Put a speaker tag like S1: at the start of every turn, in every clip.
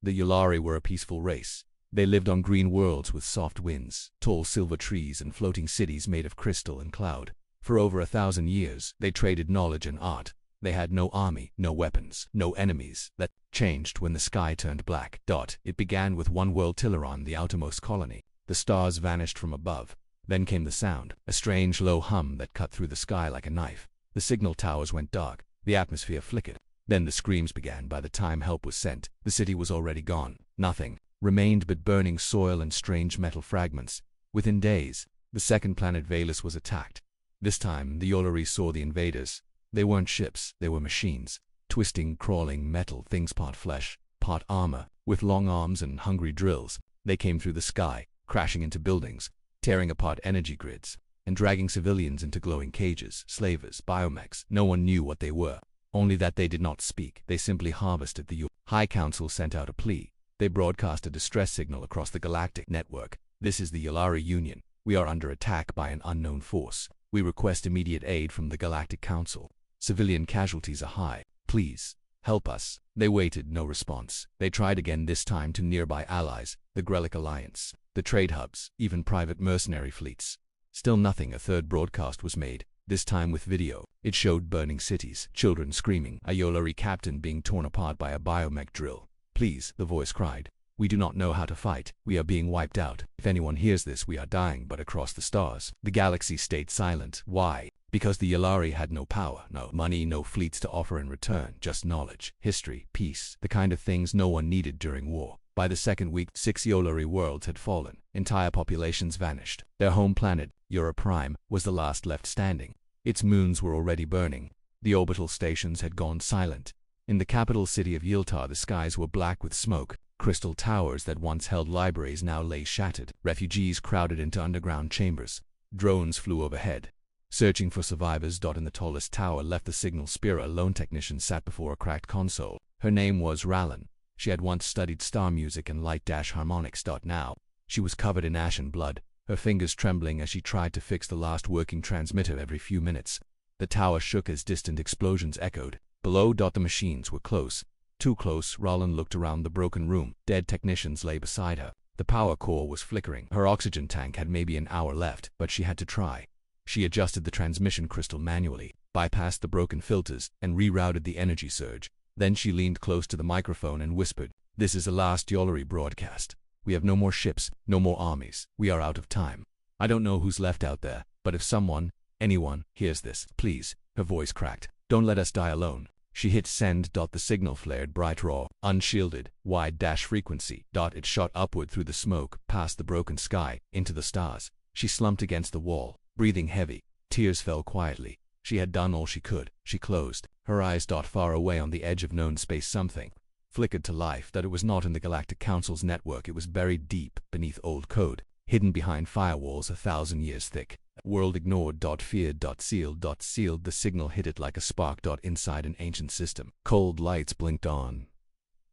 S1: The Yulari were a peaceful race. They lived on green worlds with soft winds, tall silver trees, and floating cities made of crystal and cloud. For over 1,000 years, they traded knowledge and art. They had no army, no weapons, no enemies. That changed when the sky turned black. It began with one world, Tileron, the outermost colony. The stars vanished from above. Then came the sound, a strange low hum that cut through the sky like a knife. The signal towers went dark. The atmosphere flickered. Then the screams began. By the time help was sent, the city was already gone. Nothing remained but burning soil and strange metal fragments. Within days, the second planet Valus was attacked. This time, the Yulari saw the invaders. They weren't ships, they were machines. Twisting, crawling metal things, part flesh, part armor, with long arms and hungry drills. They came through the sky, crashing into buildings, tearing apart energy grids, and dragging civilians into glowing cages, slavers, biomechs. No one knew what they were, only that they did not speak. They simply harvested the High Council sent out a plea. They broadcast a distress signal across the galactic network. This is the Yulari Union. We are under attack by an unknown force. We request immediate aid from the Galactic Council. Civilian casualties are high. Please, help us. They waited, no response. They tried again, this time to nearby allies, the Grelic Alliance, the trade hubs, even private mercenary fleets. Still nothing. A third broadcast was made, this time with video. It showed burning cities, children screaming, a Yulari captain being torn apart by a biomech drill. Please, the voice cried. We do not know how to fight. We are being wiped out. If anyone hears this, we are dying. But across the stars, the galaxy stayed silent. Why? Because the Yulari had no power, no money, no fleets to offer in return. Just knowledge, history, peace, the kind of things no one needed during war. By the second week, 6 Yulari worlds had fallen. Entire populations vanished. Their home planet, Ura Prime, was the last left standing. Its moons were already burning. The orbital stations had gone silent. In the capital city of Yiltar, the skies were black with smoke. Crystal towers that once held libraries now lay shattered. Refugees crowded into underground chambers. Drones flew overhead, searching for survivors. In the tallest tower left the signal spear, a lone technician sat before a cracked console. Her name was Rallan. She had once studied star music and light-harmonics. Now, she was covered in ash and blood, her fingers trembling as she tried to fix the last working transmitter every few minutes. The tower shook as distant explosions echoed. Below, the machines were close. Too close. Rallan looked around the broken room. Dead technicians lay beside her. The power core was flickering. Her oxygen tank had maybe an hour left, but she had to try. She adjusted the transmission crystal manually, bypassed the broken filters, and rerouted the energy surge. Then she leaned close to the microphone and whispered, "This is the last Yulari broadcast. We have no more ships, no more armies. We are out of time. I don't know who's left out there, but if someone, anyone, hears this, please," her voice cracked, "don't let us die alone." She hit send. The signal flared bright, raw, unshielded, wide-frequency. It shot upward through the smoke, past the broken sky, into the stars. She slumped against the wall, breathing heavy. Tears fell quietly. She had done all she could. She closed her eyes. Far away on the edge of known space, something flickered to life. It was not in the Galactic Council's network. It was buried deep beneath old code, hidden behind firewalls 1,000 years thick. World ignored. Feared. Sealed. The signal hit it like a spark. Inside an ancient system, cold lights blinked on.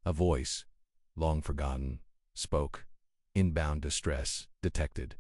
S1: A voice, long forgotten, spoke. Inbound distress detected.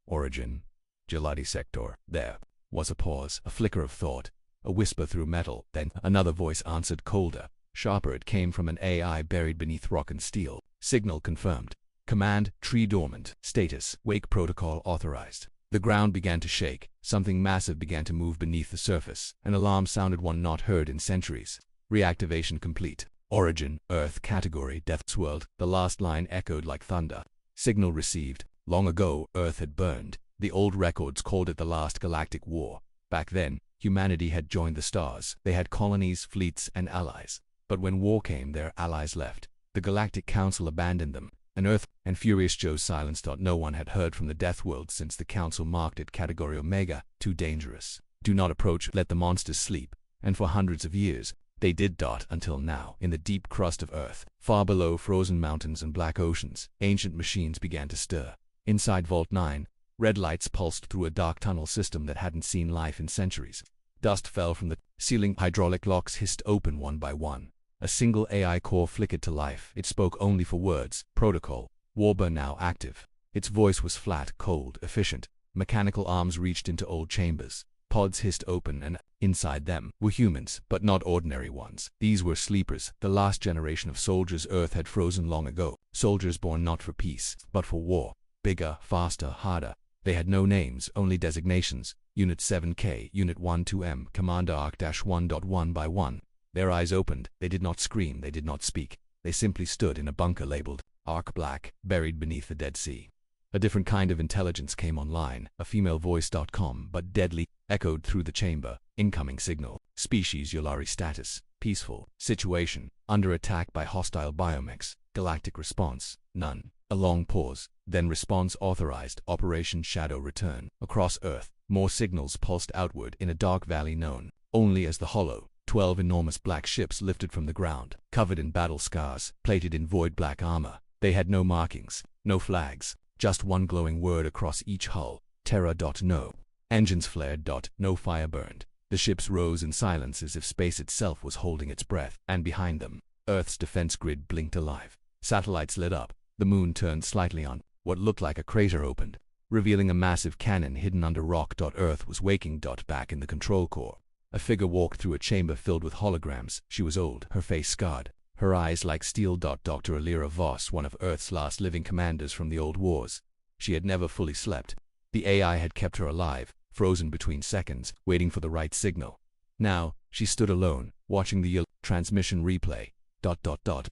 S1: Origin, Gelati sector. There was a pause, a flicker of thought, a whisper through metal. Then another voice answered, colder, sharper. It came from an AI buried beneath rock and steel. Signal confirmed. Command, tree dormant. Status, wake protocol authorized. The ground began to shake. Something massive began to move beneath the surface. An alarm sounded, one not heard in centuries. Reactivation complete. Origin, Earth. Category, Deathworld. The last line echoed like thunder. Signal received. Long ago, Earth had burned. The old records called it the last galactic war. Back then, humanity had joined the stars. They had colonies, fleets, and allies. But when war came, their allies left. The Galactic Council abandoned them. And Earth and Furious Joe's silence. No one had heard from the Deathworld since the Council marked it Category Omega, too dangerous. Do not approach, let the monsters sleep. And for hundreds of years, they did. Until now, in the deep crust of Earth, far below frozen mountains and black oceans, ancient machines began to stir. Inside Vault 9, red lights pulsed through a dark tunnel system that hadn't seen life in centuries. Dust fell from the ceiling. Hydraulic locks hissed open one by one. A single AI core flickered to life. It spoke only for words. Protocol. Warbur now active. Its voice was flat, cold, efficient. Mechanical arms reached into old chambers. Pods hissed open and inside them were humans, but not ordinary ones. These were sleepers, the last generation of soldiers Earth had frozen long ago. Soldiers born not for peace, but for war. Bigger, faster, harder. They had no names, only designations. Unit 7K, Unit 12M, Commander Arc-1.1 by 1. Their eyes opened. They did not scream, they did not speak. They simply stood in a bunker labeled Arc Black, buried beneath the Dead Sea. A different kind of intelligence came online, a female voice.com, but deadly, echoed through the chamber. Incoming signal. Species Yolari status. Peaceful. Situation. Under attack by hostile biomechs. Galactic response. None. A long pause. Then response authorized. Operation Shadow return. Across Earth, more signals pulsed outward in a dark valley known only as the Hollow. 12 enormous black ships lifted from the ground, covered in battle scars, plated in void black armor. They had no markings, no flags. Just one glowing word across each hull. Terra.no. Engines flared. No fire burned. The ships rose in silence as if space itself was holding its breath, and behind them, Earth's defense grid blinked alive. Satellites lit up. The moon turned slightly on. What looked like a crater opened, revealing a massive cannon hidden under rock. Earth was waking. Back in the control core. A figure walked through a chamber filled with holograms. She was old, her face scarred, her eyes like steel. Dr. Alira Voss, one of Earth's last living commanders from the old wars. She had never fully slept. The AI had kept her alive, frozen between seconds, waiting for the right signal. Now, she stood alone, watching the transmission replay.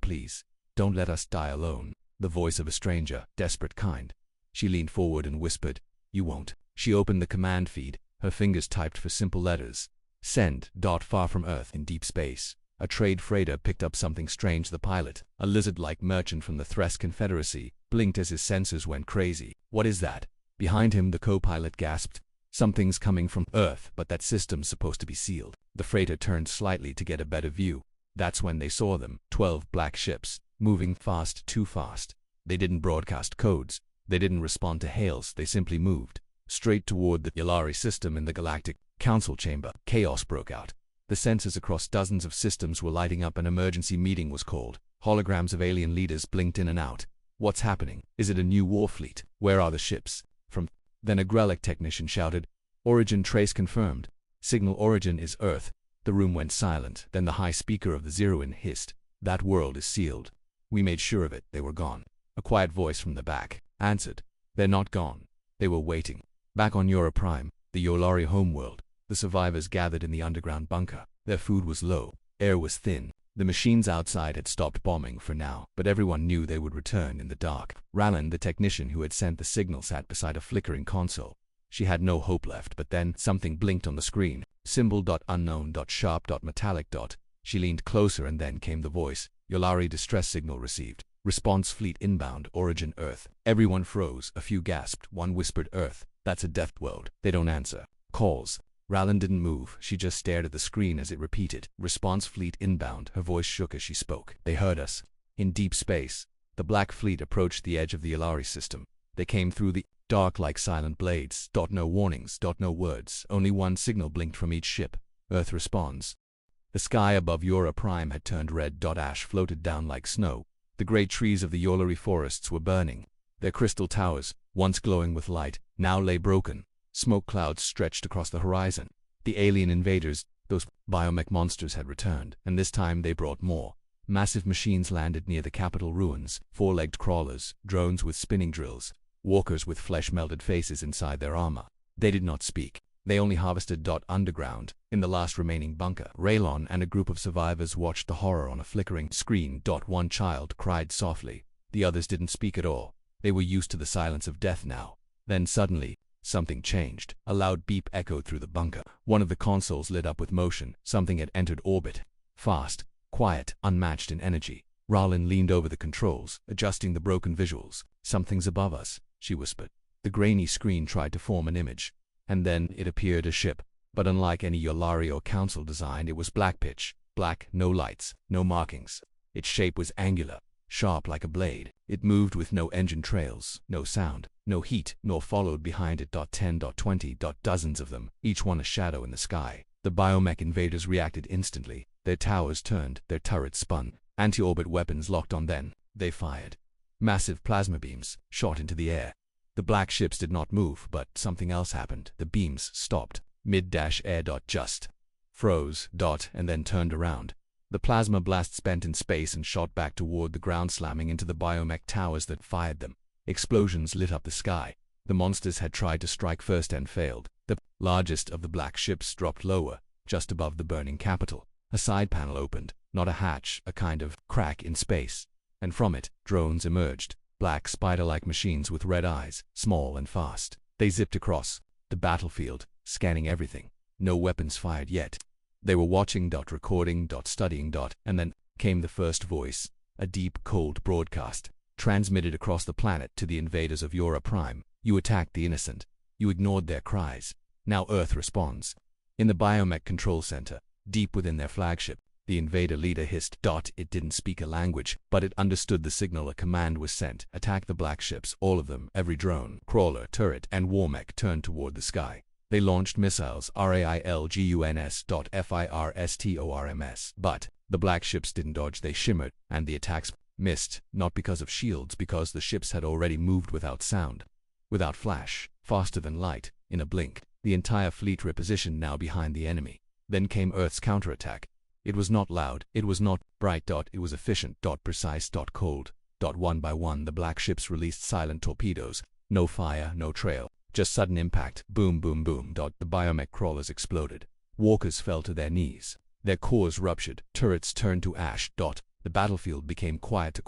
S1: Please, don't let us die alone. The voice of a stranger, desperate kind. She leaned forward and whispered, "You won't." She opened the command feed, her fingers typed for simple letters. Send. Far from Earth, in deep space, a trade freighter picked up something strange. The pilot, a lizard-like merchant from the Thresh Confederacy, blinked as his sensors went crazy. "What is that?" Behind him, the co-pilot gasped. "Something's coming from Earth, but that system's supposed to be sealed." The freighter turned slightly to get a better view. That's when they saw them, 12 black ships, moving fast, too fast. They didn't broadcast codes. They didn't respond to hails. They simply moved straight toward the Yolari system in the Galactic Council chamber. Chaos broke out. The sensors across dozens of systems were lighting up. An emergency meeting was called. Holograms of alien leaders blinked in and out. "What's happening? Is it a new war fleet? Where are the ships?" Then a Grelic technician shouted, "Origin trace confirmed. Signal origin is Earth." The room went silent. Then the high speaker of the Zeroin hissed, "That world is sealed. We made sure of it. They were gone." A quiet voice from the back answered, "They're not gone. They were waiting." Back on Yora Prime, the Yolari homeworld, the survivors gathered in the underground bunker. Their food was low. Air was thin. The machines outside had stopped bombing for now, but everyone knew they would return in the dark. Rallan, the technician who had sent the signal, sat beside a flickering console. She had no hope left, but then something blinked on the screen. Symbol.unknown.sharp.metallic. She leaned closer and then came the voice. "Yolari distress signal received. Response fleet inbound, origin Earth." Everyone froze. A few gasped. One whispered, "Earth. That's a Deathworld. They don't answer calls." Rallan didn't move. She just stared at the screen as it repeated, "Response fleet inbound." Her voice shook as she spoke. "They heard us." In deep space, the black fleet approached the edge of the Yolari system. They came through the dark like silent blades. No warnings. No words. Only one signal blinked from each ship. "Earth responds." The sky above Yora Prime had turned red. Ash floated down like snow. The great trees of the Yolari forests were burning. Their crystal towers, once glowing with light, now lay broken. Smoke clouds stretched across the horizon. The alien invaders, those biomech monsters, had returned, and this time they brought more. Massive machines landed near the capital ruins, four-legged crawlers, drones with spinning drills, walkers with flesh-melted faces inside their armor. They did not speak. They only harvested. Underground, in the last remaining bunker, Raylon and a group of survivors watched the horror on a flickering screen. One child cried softly. The others didn't speak at all. They were used to the silence of death now. Then suddenly, something changed. A loud beep echoed through the bunker. One of the consoles lit up with motion. Something had entered orbit. Fast, quiet, unmatched in energy. Rallan leaned over the controls, adjusting the broken visuals. "Something's above us," she whispered. The grainy screen tried to form an image. And then it appeared, a ship. But unlike any Yolari or Council design, it was black pitch. Black, no lights, no markings. Its shape was angular, sharp like a blade. It moved with no engine trails, no sound, no heat, nor followed behind it. 10. 20. Dozens of them, each one a shadow in the sky. The biomech invaders reacted instantly. Their towers turned, their turrets spun. Anti-orbit weapons locked on. Then they fired. Massive plasma beams shot into the air. The black ships did not move, but something else happened. The beams stopped. Mid-air. Just froze. And then turned around. The plasma blast spent in space and shot back toward the ground, slamming into the biomech towers that fired them. Explosions lit up the sky. The monsters had tried to strike first and failed. The largest of the black ships dropped lower, just above the burning capital. A side panel opened, not a hatch, a kind of crack in space. And from it, drones emerged, black spider-like machines with red eyes, small and fast. They zipped across the battlefield, scanning everything. No weapons fired yet. They were watching, recording, studying, and then came the first voice, a deep, cold broadcast, transmitted across the planet to the invaders of Eura Prime. You attacked the innocent. You ignored their cries. Now Earth responds. In the biomech control center, deep within their flagship, the invader leader hissed. It didn't speak a language, but it understood the signal. A command was sent. Attack the black ships, all of them. Every drone, crawler, turret, and warmech turned toward the sky. They launched missiles, RAILGUNS. FIRSTORMS. But the black ships didn't dodge, they shimmered, and the attacks missed, not because of shields, because the ships had already moved without sound, without flash, faster than light. In a blink, the entire fleet repositioned, now behind the enemy. Then came Earth's counterattack. It was not loud, it was not bright. It was efficient. Precise. Cold. One by one, the black ships released silent torpedoes. No fire, no trail. Just sudden impact. Boom, boom, boom. The biomech crawlers exploded. Walkers fell to their knees. Their cores ruptured. Turrets turned to ash. The battlefield became quiet,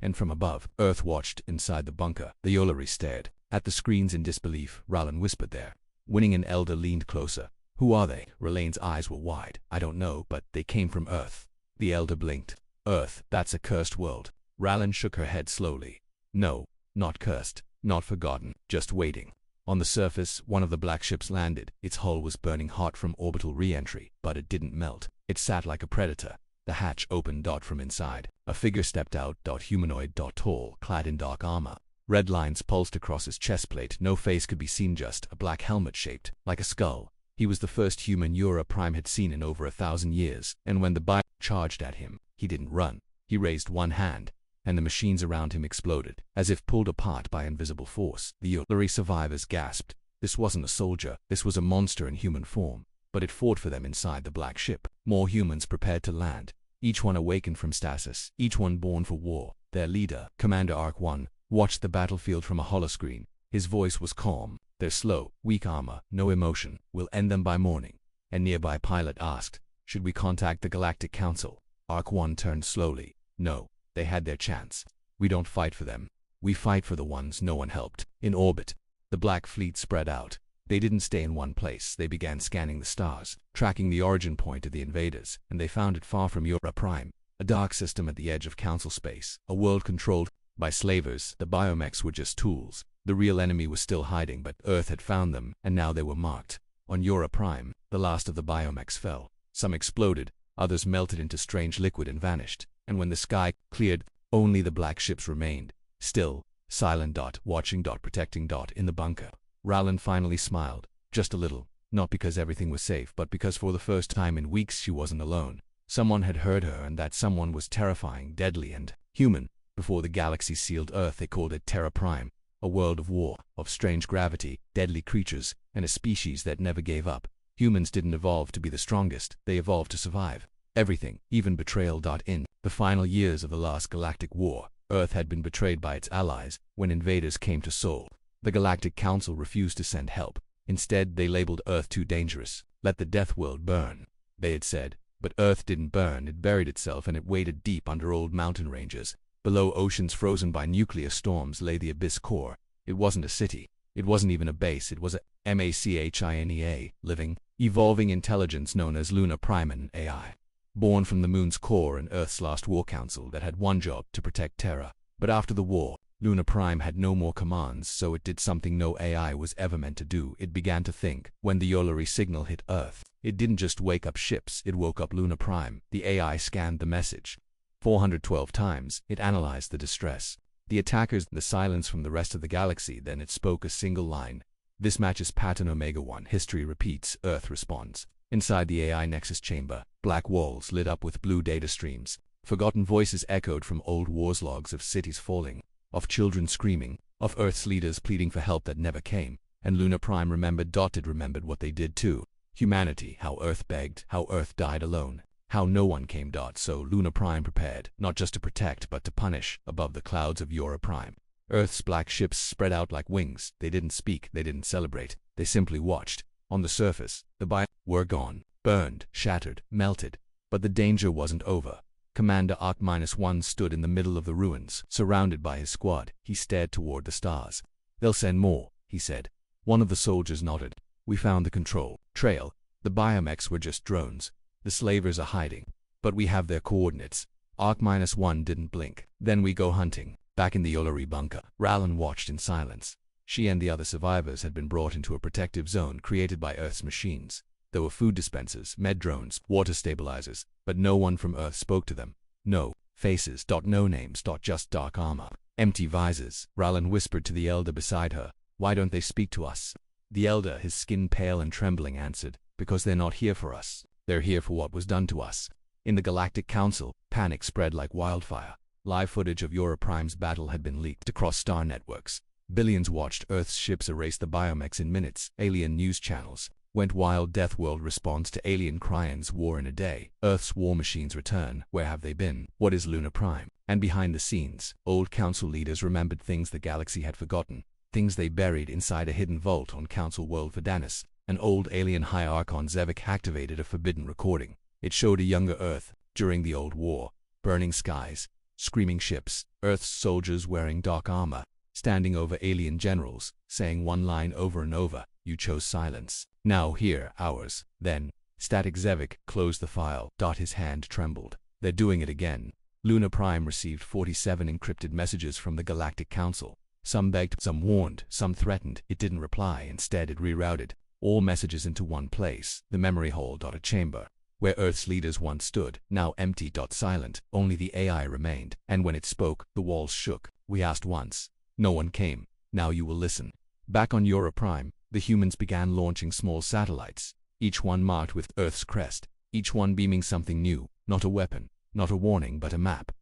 S1: and from above, Earth watched. Inside the bunker, the Yolari stared at the screens in disbelief. Rallen whispered there. Winning. An elder leaned closer. Who are they? Ralane's eyes were wide. I don't know, but they came from Earth. The elder blinked. Earth, that's a cursed world. Rallen shook her head slowly. No, not cursed, not forgotten, just waiting. On the surface, one of the black ships landed. Its hull was burning hot from orbital re-entry, but it didn't melt. It sat like a predator. The hatch opened. From inside, a figure stepped out. Humanoid. Tall, clad in dark armor. Red lines pulsed across his chest plate. No face could be seen, just a black helmet shaped like a skull. He was the first human Eura Prime had seen in over 1,000 years, and when the bio charged at him, he didn't run. He raised one hand, and the machines around him exploded, as if pulled apart by invisible force. The Yolari survivors gasped. This wasn't a soldier, this was a monster in human form, but it fought for them inside the black ship. More humans prepared to land, each one awakened from stasis, each one born for war. Their leader, Commander Arc 1, watched the battlefield from a holoscreen. His voice was calm. They're slow, weak armor, no emotion. We'll end them by morning. A nearby pilot asked, should we contact the Galactic Council? Arc 1 turned slowly. No, they had their chance. We don't fight for them. We fight for the ones no one helped. In orbit, the black fleet spread out. They didn't stay in one place. They began scanning the stars, tracking the origin point of the invaders, and they found it far from Eura Prime. A dark system at the edge of Council space. A world controlled by slavers. The biomechs were just tools. The real enemy was still hiding, but Earth had found them, and now they were marked. On Eura Prime, the last of the biomechs fell. Some exploded, others melted into strange liquid and vanished. And when the sky cleared, only the black ships remained. Still, silent. Watching. Protecting. In the bunker. Rallen finally smiled. Just a little. Not because everything was safe, but because for the first time in weeks she wasn't alone. Someone had heard her, and that someone was terrifying, deadly, and human. Before the galaxy sealed Earth, they called it Terra Prime. A world of war, of strange gravity, deadly creatures, and a species that never gave up. Humans didn't evolve to be the strongest, they evolved to survive. Everything, even betrayal. In the final years of the last Galactic War, Earth had been betrayed by its allies. When invaders came to Sol, the Galactic Council refused to send help. Instead, they labeled Earth too dangerous. Let the Deathworld burn, they had said. But Earth didn't burn, it buried itself, and it waded deep under old mountain ranges. Below oceans frozen by nuclear storms lay the Abyss Core. It wasn't a city. It wasn't even a base. It was a MACHINEA, living, evolving intelligence known as Luna Prime, an AI. Born from the Moon's core and Earth's last war council that had one job, to protect Terra. But after the war, Luna Prime had no more commands, so it did something no AI was ever meant to do. It began to think. When the Yolari signal hit Earth, it didn't just wake up ships, it woke up Luna Prime. The AI scanned the message 412 times. It analyzed the distress, the attackers, the silence from the rest of the galaxy. Then it spoke a single line. This matches pattern Omega-1. History repeats. Earth responds. Inside the AI Nexus chamber, black walls lit up with blue data streams. Forgotten voices echoed from old wars logs of cities falling, of children screaming, of Earth's leaders pleading for help that never came. And Luna Prime remembered. It remembered what they did too. Humanity, how Earth begged, how Earth died alone, how no one came. So Luna Prime prepared, not just to protect but to punish. Above the clouds of Euro Prime, Earth's black ships spread out like wings. They didn't speak, they didn't celebrate, they simply watched. On the surface, the biomes were gone, burned, shattered, melted. But the danger wasn't over. Commander Arc-1 stood in the middle of the ruins, surrounded by his squad. He stared toward the stars. "They'll send more," he said. One of the soldiers nodded. "We found the control trail. The biomex were just drones. The slavers are hiding. But we have their coordinates." Arc-1 didn't blink. "Then we go hunting." Back in the Ullery bunker, Rallon watched in silence. She and the other survivors had been brought into a protective zone created by Earth's machines. There were food dispensers, med drones, water stabilizers, but no one from Earth spoke to them. No faces. No names. Just dark armor. Empty visors. Rallon whispered to the elder beside her. "Why don't they speak to us?" The elder, his skin pale and trembling, answered, "Because they're not here for us. They're here for what was done to us." In the Galactic Council, panic spread like wildfire. Live footage of Euro Prime's battle had been leaked across star networks. Billions watched Earth's ships erase the biomex in minutes. Alien news channels went wild. Deathworld responds to alien Cryon's war in a day. Earth's war machines return. Where have they been? What is Luna Prime? And behind the scenes, old council leaders remembered things the galaxy had forgotten. Things they buried inside a hidden vault on Council World Verdanus. An old alien High Archon Zevik activated a forbidden recording. It showed a younger Earth during the old war. Burning skies, screaming ships, Earth's soldiers wearing dark armor, standing over alien generals, saying one line over and over, "You chose silence. Now hear ours." Then, Static Zevik closed the file. His hand trembled. "They're doing it again." Luna Prime received 47 encrypted messages from the Galactic Council. Some begged, some warned, some threatened. It didn't reply. Instead, it rerouted all messages into one place, the memory hole. A chamber where Earth's leaders once stood, now empty. Silent. Only the AI remained. And when it spoke, the walls shook. "We asked once. No one came. Now you will listen." Back on Euro Prime, the humans began launching small satellites, each one marked with Earth's crest, each one beaming something new, not a weapon, not a warning, but a map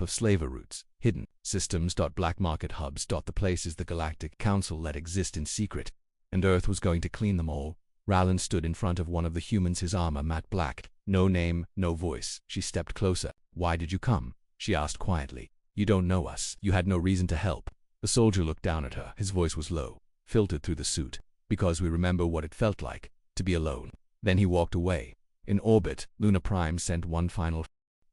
S1: of slaver routes, hidden systems. Black market hubs. The places the Galactic Council let exist in secret. And Earth was going to clean them all. Rallon stood in front of one of the humans, his armor matte black. No name, no voice. She stepped closer. "Why did you come?" she asked quietly. "You don't know us. You had no reason to help." The soldier looked down at her. His voice was low, filtered through the suit. "Because we remember what it felt like to be alone." Then he walked away. In orbit, Luna Prime sent one final.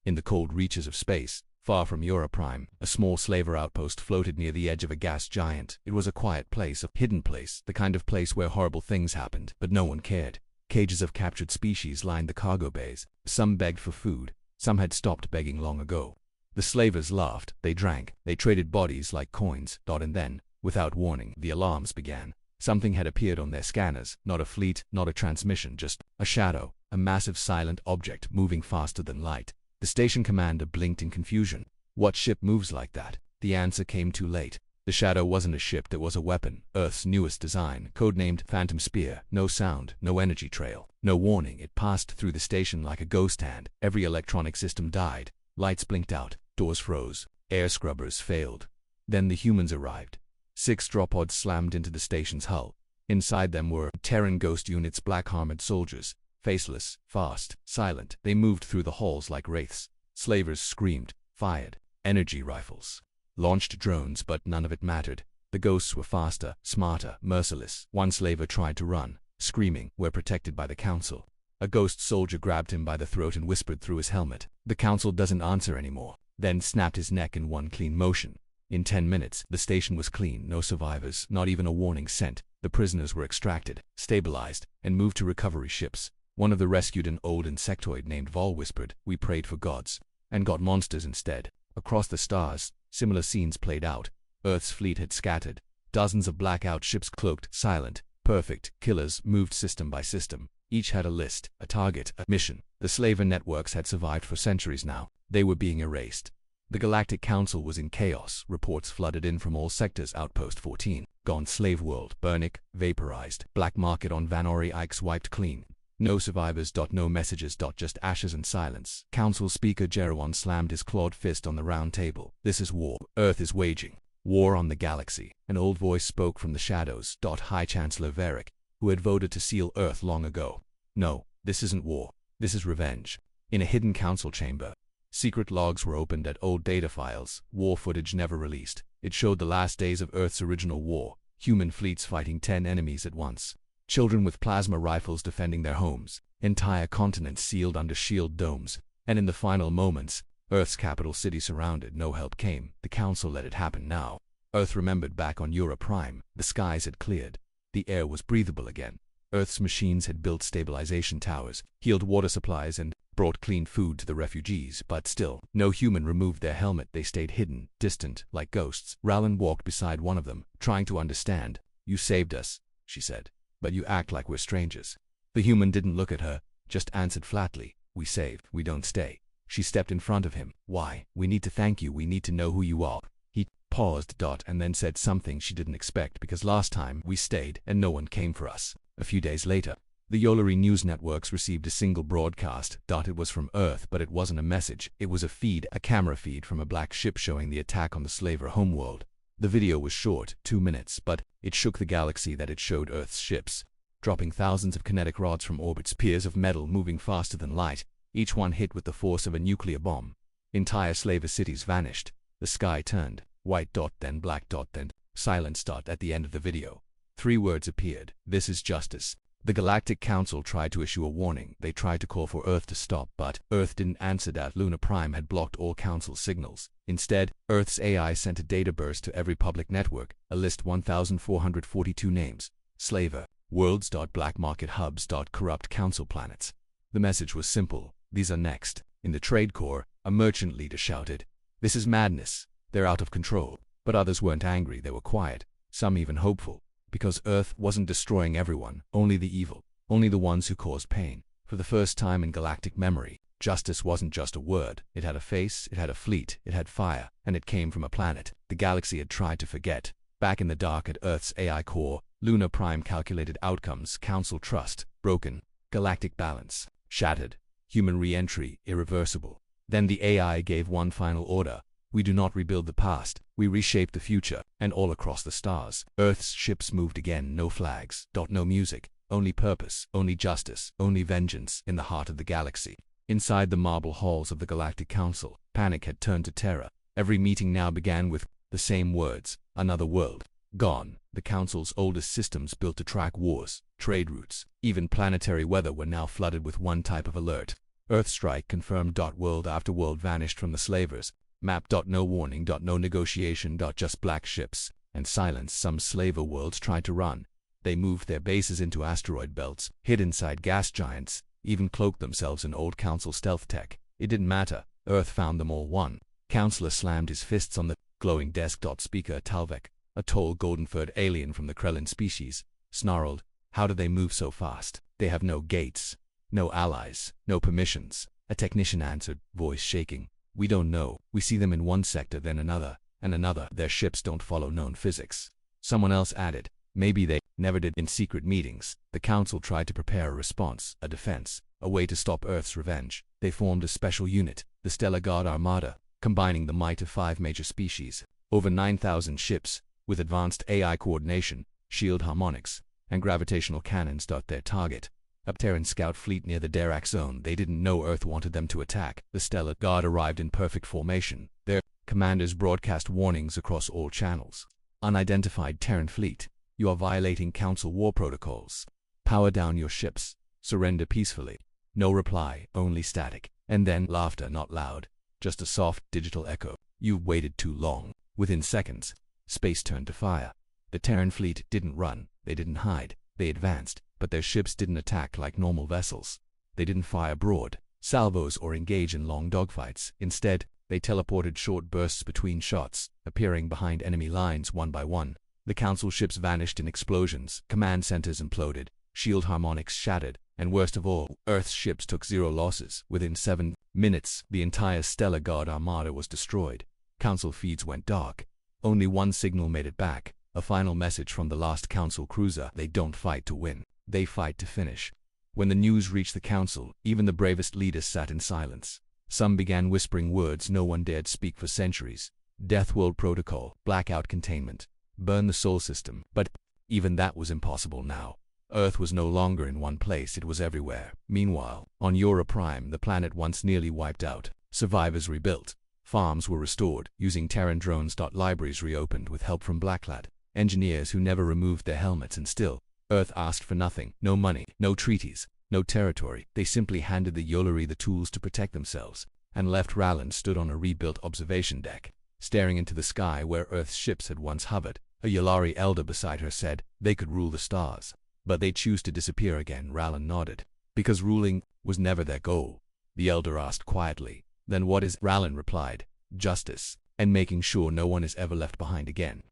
S1: In the cold reaches of space, far from Euro Prime, a small slaver outpost floated near the edge of a gas giant. It was a quiet place, a hidden place, the kind of place where horrible things happened, but no one cared. Cages of captured species lined the cargo bays. Some begged for food. Some had stopped begging long ago. The slavers laughed. They drank. They traded bodies like coins. And then, without warning, the alarms began. Something had appeared on their scanners. Not a fleet, not a transmission, just a shadow, a massive silent object moving faster than light. The station commander blinked in confusion. What ship moves like that? The answer came too late. The shadow wasn't a ship, it was a weapon, Earth's newest design, codenamed Phantom Spear. No sound, no energy trail, no warning. It passed through the station like a ghost hand. Every electronic system died. Lights blinked out, doors froze, air scrubbers failed. Then the humans arrived. 6 dropods slammed into the station's hull. Inside them were Terran ghost units, black-armored soldiers. Faceless, fast, silent, they moved through the halls like wraiths. Slavers screamed, fired energy rifles, launched drones, but none of it mattered. The ghosts were faster, smarter, merciless. One slaver tried to run, screaming, "We're protected by the Council." A ghost soldier grabbed him by the throat and whispered through his helmet, "The Council doesn't answer anymore," then snapped his neck in one clean motion. In 10 minutes, the station was clean. No survivors, not even a warning sent. The prisoners were extracted, stabilized, and moved to recovery ships. One of the rescued, an old insectoid named Vol, whispered, "We prayed for gods, and got monsters instead." Across the stars, similar scenes played out. Earth's fleet had scattered. Dozens of blackout ships, cloaked, silent, perfect killers, moved system by system. Each had a list, a target, a mission. The slaver networks had survived for centuries now. They were being erased. The Galactic Council was in chaos. Reports flooded in from all sectors. Outpost 14, gone. Slave world, Burnick, vaporized. Black market on Vanori Ikes wiped clean. No survivors. No messages. Just ashes and silence. Council speaker Jeroen slammed his clawed fist on the round table. "This is war Earth is waging. War on the galaxy. An old voice spoke from the shadows. High Chancellor Varric, who had voted to seal Earth long ago. No, this isn't war. This is revenge. In a hidden council chamber, secret logs were opened at old data files, war footage never released. It showed the last days of Earth's original war, human fleets fighting 10 enemies at once, children with plasma rifles defending their homes, entire continents sealed under shield domes, and in the final moments, Earth's capital city surrounded. No help came. The council let it happen now. Earth remembered back on Eura Prime. The skies had cleared. The air was breathable again. Earth's machines had built stabilization towers, healed water supplies, and brought clean food to the refugees, but still, no human removed their helmet. They stayed hidden, distant, like ghosts. Rowland walked beside one of them, trying to understand. "You saved us," she said, "but you act like we're strangers." The human didn't look at her, just answered flatly, "We save, we don't stay." She stepped in front of him. "Why? We need to thank you. We need to know who you are." He paused, and then said something she didn't expect, "Because last time we stayed and no one came for us." A few days later, the Yolari news networks received a single broadcast. It was from Earth, but it wasn't a message. It was a camera feed from a black ship showing the attack on the slaver homeworld. The video was short, 2 minutes, but it shook the galaxy that it showed Earth's ships, dropping thousands of kinetic rods from orbit, spears of metal moving faster than light, each one hit with the force of a nuclear bomb. Entire slaver cities vanished. The sky turned white, then black, then silence. At the end of the video, 3 words appeared: "This is justice." The Galactic Council tried to issue a warning. They tried to call for Earth to stop, but Earth didn't answer. Luna Prime had blocked all Council signals. Instead, Earth's AI sent a data burst to every public network, a list: 1,442 names, slaver worlds. Black market hubs. Corrupt Council planets. The message was simple: these are next. In the Trade Corps, a merchant leader shouted, "This is madness. They're out of control." But others weren't angry. They were quiet, some even hopeful. Because Earth wasn't destroying everyone, only the evil, only the ones who caused pain. For the first time in galactic memory, justice wasn't just a word. It had a face, it had a fleet, it had fire, and it came from a planet the galaxy had tried to forget. Back in the dark at Earth's AI core, Luna Prime calculated outcomes: Council trust broken, galactic balance shattered, human re-entry irreversible. Then the AI gave one final order: "We do not rebuild the past, we reshape the future." And all across the stars, Earth's ships moved again. No flags, no music, only purpose, only justice, only vengeance. In the heart of the galaxy, inside the marble halls of the Galactic Council, panic had turned to terror. Every meeting now began with the same words: "Another world gone." The Council's oldest systems, built to track wars, trade routes, even planetary weather, were now flooded with one type of alert: Earth strike confirmed. World after world vanished from the slavers. Map. No warning. No negotiation. Just black ships and silence. Some slaver worlds tried to run. They moved their bases into asteroid belts, hid inside gas giants, even cloaked themselves in old Council stealth tech. It didn't matter. Earth found them all. One counselor slammed his fists on the glowing desk. Speaker Talvek, a tall golden-furred alien from the Krellin species, snarled, "How do they move so fast? They have no gates, no allies, no permissions." A technician answered, voice shaking, "We don't know. We see them in one sector, then another, and another. Their ships don't follow known physics." Someone else added, "Maybe they never did." In secret meetings, the Council tried to prepare a response, a defense, a way to stop Earth's revenge. They formed a special unit, the Stellar Guard Armada, combining the might of 5 major species, over 9,000 ships, with advanced AI coordination, shield harmonics, and gravitational cannons. Their target: a Terran scout fleet near the Dirac zone. They didn't know Earth wanted them to attack. The Stellar Guard arrived in perfect formation. Their commanders broadcast warnings across all channels: "Unidentified Terran fleet, you are violating Council war protocols. Power down your ships. Surrender peacefully." No reply, only static. And then laughter, not loud, just a soft digital echo. "You've waited too long." Within seconds, space turned to fire. The Terran fleet didn't run, they didn't hide, they advanced, but their ships didn't attack like normal vessels. They didn't fire broad salvos or engage in long dogfights. Instead, they teleported short bursts between shots, appearing behind enemy lines one by one. The Council ships vanished in explosions, command centers imploded, shield harmonics shattered, and worst of all, Earth's ships took 0 losses. Within 7 minutes, the entire Stellar Guard Armada was destroyed. Council feeds went dark. Only one signal made it back, a final message from the last Council cruiser: "They don't fight to win, they fight to finish." When the news reached the Council, even the bravest leaders sat in silence. Some began whispering words no one dared speak for centuries: Deathworld Protocol, blackout containment, burn the Sol system. But even that was impossible now. Earth was no longer in one place, it was everywhere. Meanwhile, on Eura Prime, the planet once nearly wiped out, survivors rebuilt. Farms were restored, using Terran drones. Libraries reopened with help from Blacklad, engineers who never removed their helmets, and still, Earth asked for nothing. No money, no treaties, no territory. They simply handed the Yolari the tools to protect themselves, and left. Ralland stood on a rebuilt observation deck, staring into the sky where Earth's ships had once hovered. A Yolari elder beside her said, "They could rule the stars, but they choose to disappear again." Ralland nodded. "Because ruling was never their goal." The elder asked quietly, "Then what is?" Ralland replied, "Justice, and making sure no one is ever left behind again."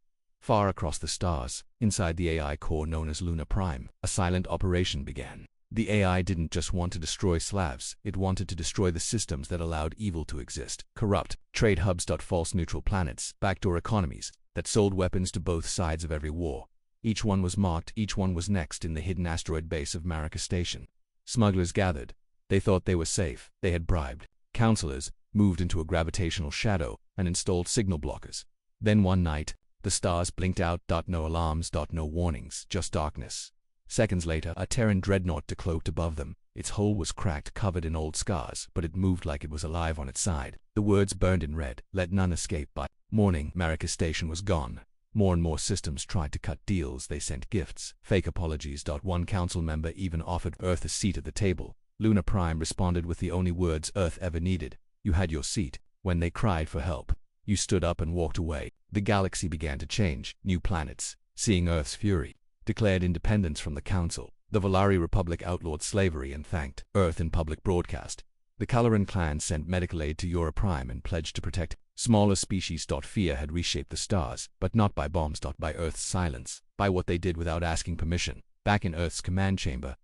S1: Far across the stars, inside the AI core known as Luna Prime, a silent operation began. The AI didn't just want to destroy Slavs, it wanted to destroy the systems that allowed evil to exist. Corrupt trade hubs. False neutral planets, backdoor economies that sold weapons to both sides of every war. Each one was marked, each one was next in the hidden asteroid base of Marika Station. Smugglers gathered. They thought they were safe. They had bribed counselors, moved into a gravitational shadow, and installed signal blockers. Then one night, the stars blinked out. No alarms, no warnings, just darkness. Seconds later, a Terran dreadnought decloaked above them. Its hull was cracked, covered in old scars, but it moved like it was alive on its side. The words burned in red, "Let none escape." By morning, Marika Station was gone. More and more systems tried to cut deals. They sent gifts, fake apologies. One council member even offered Earth a seat at the table. Luna Prime responded with the only words Earth ever needed: "You had your seat." When they cried for help, you stood up and walked away. The galaxy began to change. New planets, seeing Earth's fury, declared independence from the Council. The Valari Republic outlawed slavery and thanked Earth in public broadcast. The Caloran clan sent medical aid to Eura Prime and pledged to protect smaller species. Fear had reshaped the stars, but not by bombs. By Earth's silence, by what they did without asking permission. Back in Earth's command chamber,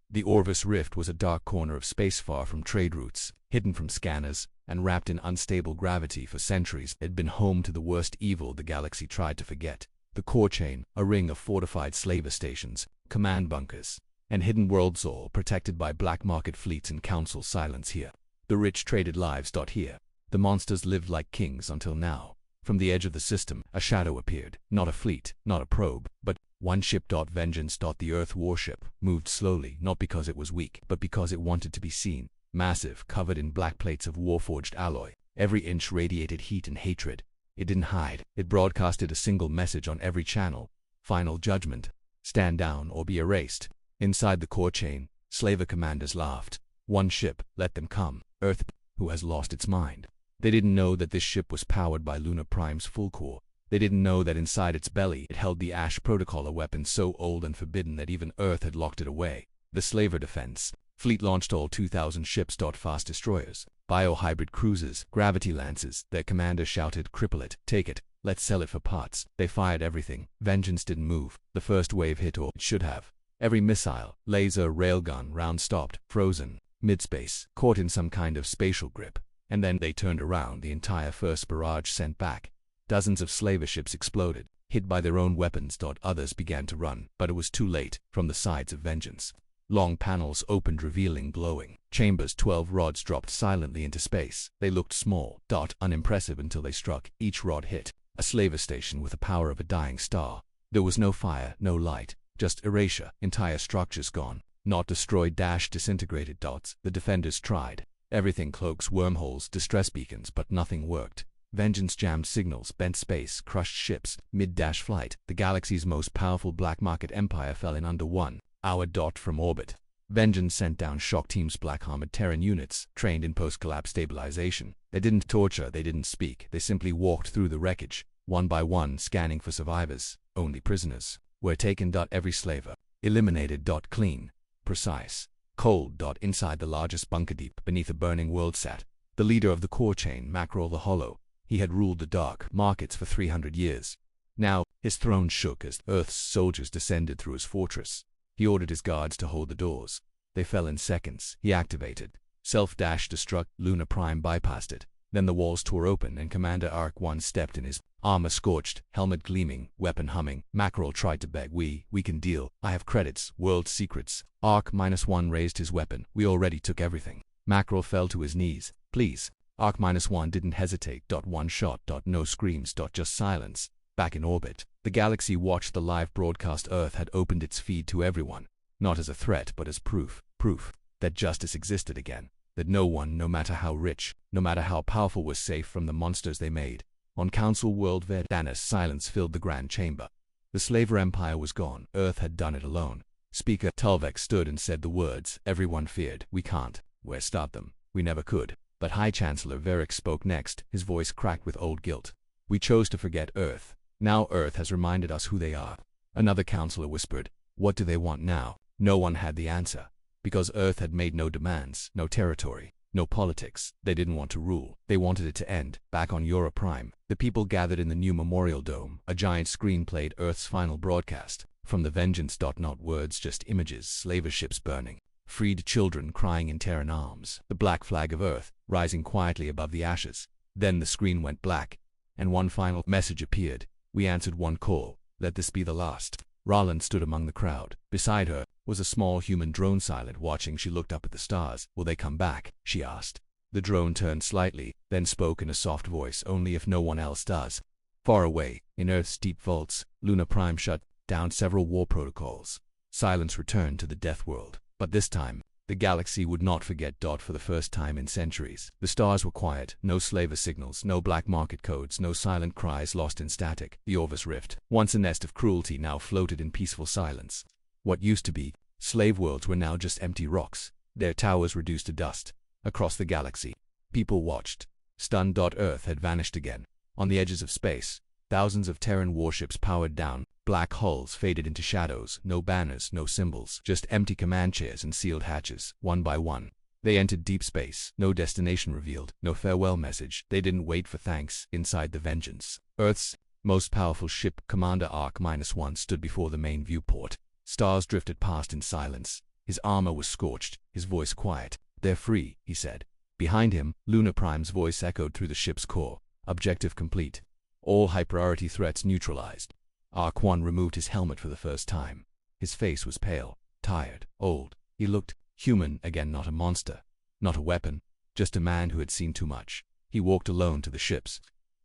S1: the Orvis Rift was a dark corner of space far from trade routes, hidden from scanners, and wrapped in unstable gravity. For centuries, it had been home to the worst evil the galaxy tried to forget. The core chain, a ring of fortified slaver stations, command bunkers, and hidden worlds, all protected by black market fleets and council silence here. The rich traded lives. Here, the monsters lived like kings until now. From the edge of the system, a shadow appeared. Not a fleet, not a probe, but one ship. Vengeance. The Earth warship moved slowly, not because it was weak, but because it wanted to be seen. Massive, covered in black plates of warforged alloy. Every inch radiated heat and hatred. It didn't hide. It broadcasted a single message on every channel: final judgment. Stand down or be erased. Inside the core chain, slaver commanders laughed. One ship, let them come. Earth, who has lost its mind. They didn't know that this ship was powered by Luna Prime's full core. They didn't know that inside its belly it held the Ash Protocol, a weapon so old and forbidden that even Earth had locked it away. The slaver defense fleet launched all 2,000 ships. Fast destroyers, biohybrid cruisers, gravity lances. Their commander shouted, "Cripple it, take it, let's sell it for parts." They fired everything. Vengeance didn't move. The first wave hit, or it should have. Every missile, laser, railgun, round stopped, frozen, mid-space, caught in some kind of spatial grip. And then they turned around. The entire first barrage sent back. Dozens of slaver ships exploded, hit by their own weapons. Others began to run, but it was too late. From the sides of Vengeance, long panels opened, revealing glowing chambers. 12 rods dropped silently into space. They looked small, unimpressive until they struck. Each rod hit a slaver station with the power of a dying star. There was no fire, no light, just erasure. Entire structures gone, not destroyed, disintegrated. The defenders tried everything: cloaks, wormholes, distress beacons, but nothing worked. Vengeance jammed signals, bent space, crushed ships. Mid-flight, the galaxy's most powerful black market empire fell in under 1 hour. From orbit, Vengeance sent down shock teams, black armored Terran units, trained in post-collapse stabilization. They didn't torture, they didn't speak, they simply walked through the wreckage, one by one, scanning for survivors. Only prisoners were taken. Every slaver eliminated. Clean, precise, cold. Inside the largest bunker, deep beneath a burning world, sat the leader of the core chain, Mackerel the Hollow. He had ruled the dark markets for 300 years. Now, his throne shook as Earth's soldiers descended through his fortress. He ordered his guards to hold the doors. They fell in seconds. He activated self-destruct. Luna Prime bypassed it. Then the walls tore open and Commander Arc 1 stepped in, his armor scorched, helmet gleaming, weapon humming. Mackerel tried to beg. We can deal. I have credits, world secrets." Arc -1 raised his weapon. "We already took everything." Mackerel fell to his knees. "Please, Arc-1 didn't hesitate. One shot. No screams. Just silence. Back in orbit, the galaxy watched the live broadcast. Earth had opened its feed to everyone, not as a threat but as proof that justice existed again, that no one, no matter how rich, no matter how powerful, was safe from the monsters they made. On Council World Verdanus, silence filled the Grand Chamber. The Slaver Empire was gone. Earth had done it alone. Speaker Tulvek stood and said the words everyone feared. We can't. Where start them? We never could. But High Chancellor Varric spoke next, his voice cracked with old guilt. We chose to forget Earth. Now Earth has reminded us who they are. Another counselor whispered, what do they want now? No one had the answer. Because Earth had made no demands, no territory, no politics. They didn't want to rule. They wanted it to end. Back on Eura Prime, the people gathered in the new Memorial Dome. A giant screen played Earth's final broadcast. From the Vengeance. Not words, just images. Slaver ships burning. Freed children crying in Terran arms. The black flag of Earth, rising quietly above the ashes. Then the screen went black, and one final message appeared. We answered one call. Let this be the last. Roland stood among the crowd. Beside her was a small human drone, silent, watching. She looked up at the stars. Will they come back? She asked. The drone turned slightly, then spoke in a soft voice. Only if no one else does. Far away, in Earth's deep vaults, Luna Prime shut down several war protocols. Silence returned to the Deathworld. But this time, the galaxy would not forget. For the first time in centuries, the stars were quiet. No slaver signals, no black market codes, no silent cries lost in static. The Orvis Rift, once a nest of cruelty, now floated in peaceful silence. What used to be slave worlds were now just empty rocks, their towers reduced to dust. Across the galaxy, people watched. Stunned. Earth had vanished again. On the edges of space, thousands of Terran warships powered down. Black hulls faded into shadows. No banners, no symbols, just empty command chairs and sealed hatches. One by one, they entered deep space. No destination revealed, no farewell message. They didn't wait for thanks. Inside the Vengeance, Earth's most powerful ship, Commander Arc-1, stood before the main viewport. Stars drifted past in silence. His armor was scorched, his voice quiet. They're free, he said. Behind him, Luna Prime's voice echoed through the ship's core. Objective complete. All high-priority threats neutralized. Arc-1 removed his helmet for the first time. His face was pale, tired, old. He looked human again, not a monster, not a weapon, just a man who had seen too much. He walked alone to the ship's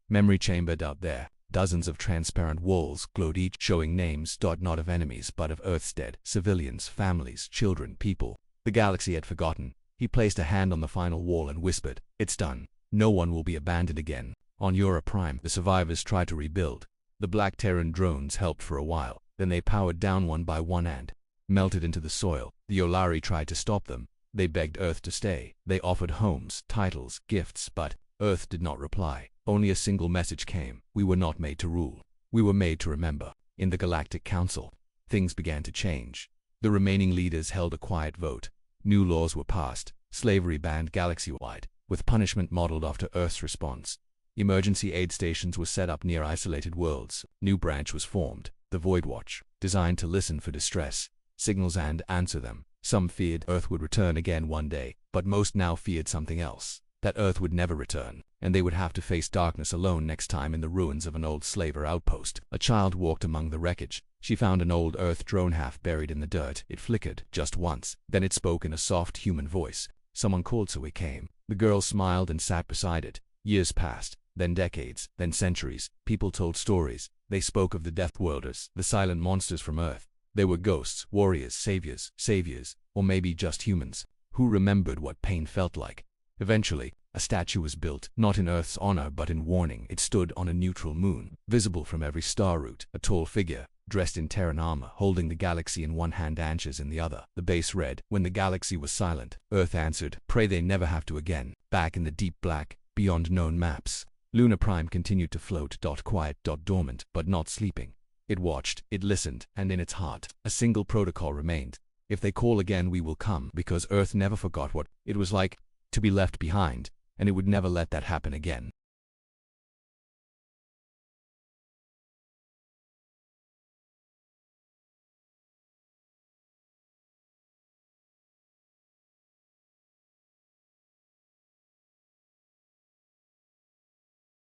S1: memory chamber. Out there, dozens of transparent walls glowed, each showing names. Not of enemies, but of Earth's dead, civilians, families, children, people the galaxy had forgotten. He placed a hand on the final wall and whispered, it's done. No one will be abandoned again. On Eura Prime, the survivors tried to rebuild. The black Terran drones helped for a while, then they powered down one by one and melted into the soil. The Olari tried to stop them. They begged Earth to stay. They offered homes, titles, gifts, but Earth did not reply. Only a single message came. We were not made to rule. We were made to remember. In the Galactic Council, things began to change. The remaining leaders held a quiet vote. New laws were passed. Slavery banned galaxy-wide, with punishment modeled after Earth's response. Emergency aid stations were set up near isolated worlds. New branch was formed, the Void Watch, designed to listen for distress signals and answer them. Some feared Earth would return again one day, but most now feared something else, that Earth would never return, and they would have to face darkness alone next time in the ruins of an old slaver outpost. A child walked among the wreckage. She found an old Earth drone half buried in the dirt. It flickered just once, then it spoke in a soft human voice. Someone called, so we came. The girl smiled and sat beside it. Years passed. Then decades, then centuries. People told stories. They spoke of the Deathworlders, the silent monsters from Earth. They were ghosts, warriors, saviors, or maybe just humans, who remembered what pain felt like. Eventually, a statue was built, not in Earth's honor but in warning. It stood on a neutral moon, visible from every star route. A tall figure, dressed in Terran armor, holding the galaxy in one hand, Anches in the other. The base read, when the galaxy was silent, Earth answered, pray they never have to again. Back in the deep black, beyond known maps, Luna Prime continued to float. Quiet, dormant, but not sleeping. It watched, it listened, and in its heart, a single protocol remained. If they call again, we will come, because Earth never forgot what it was like to be left behind, and it would never let that happen again.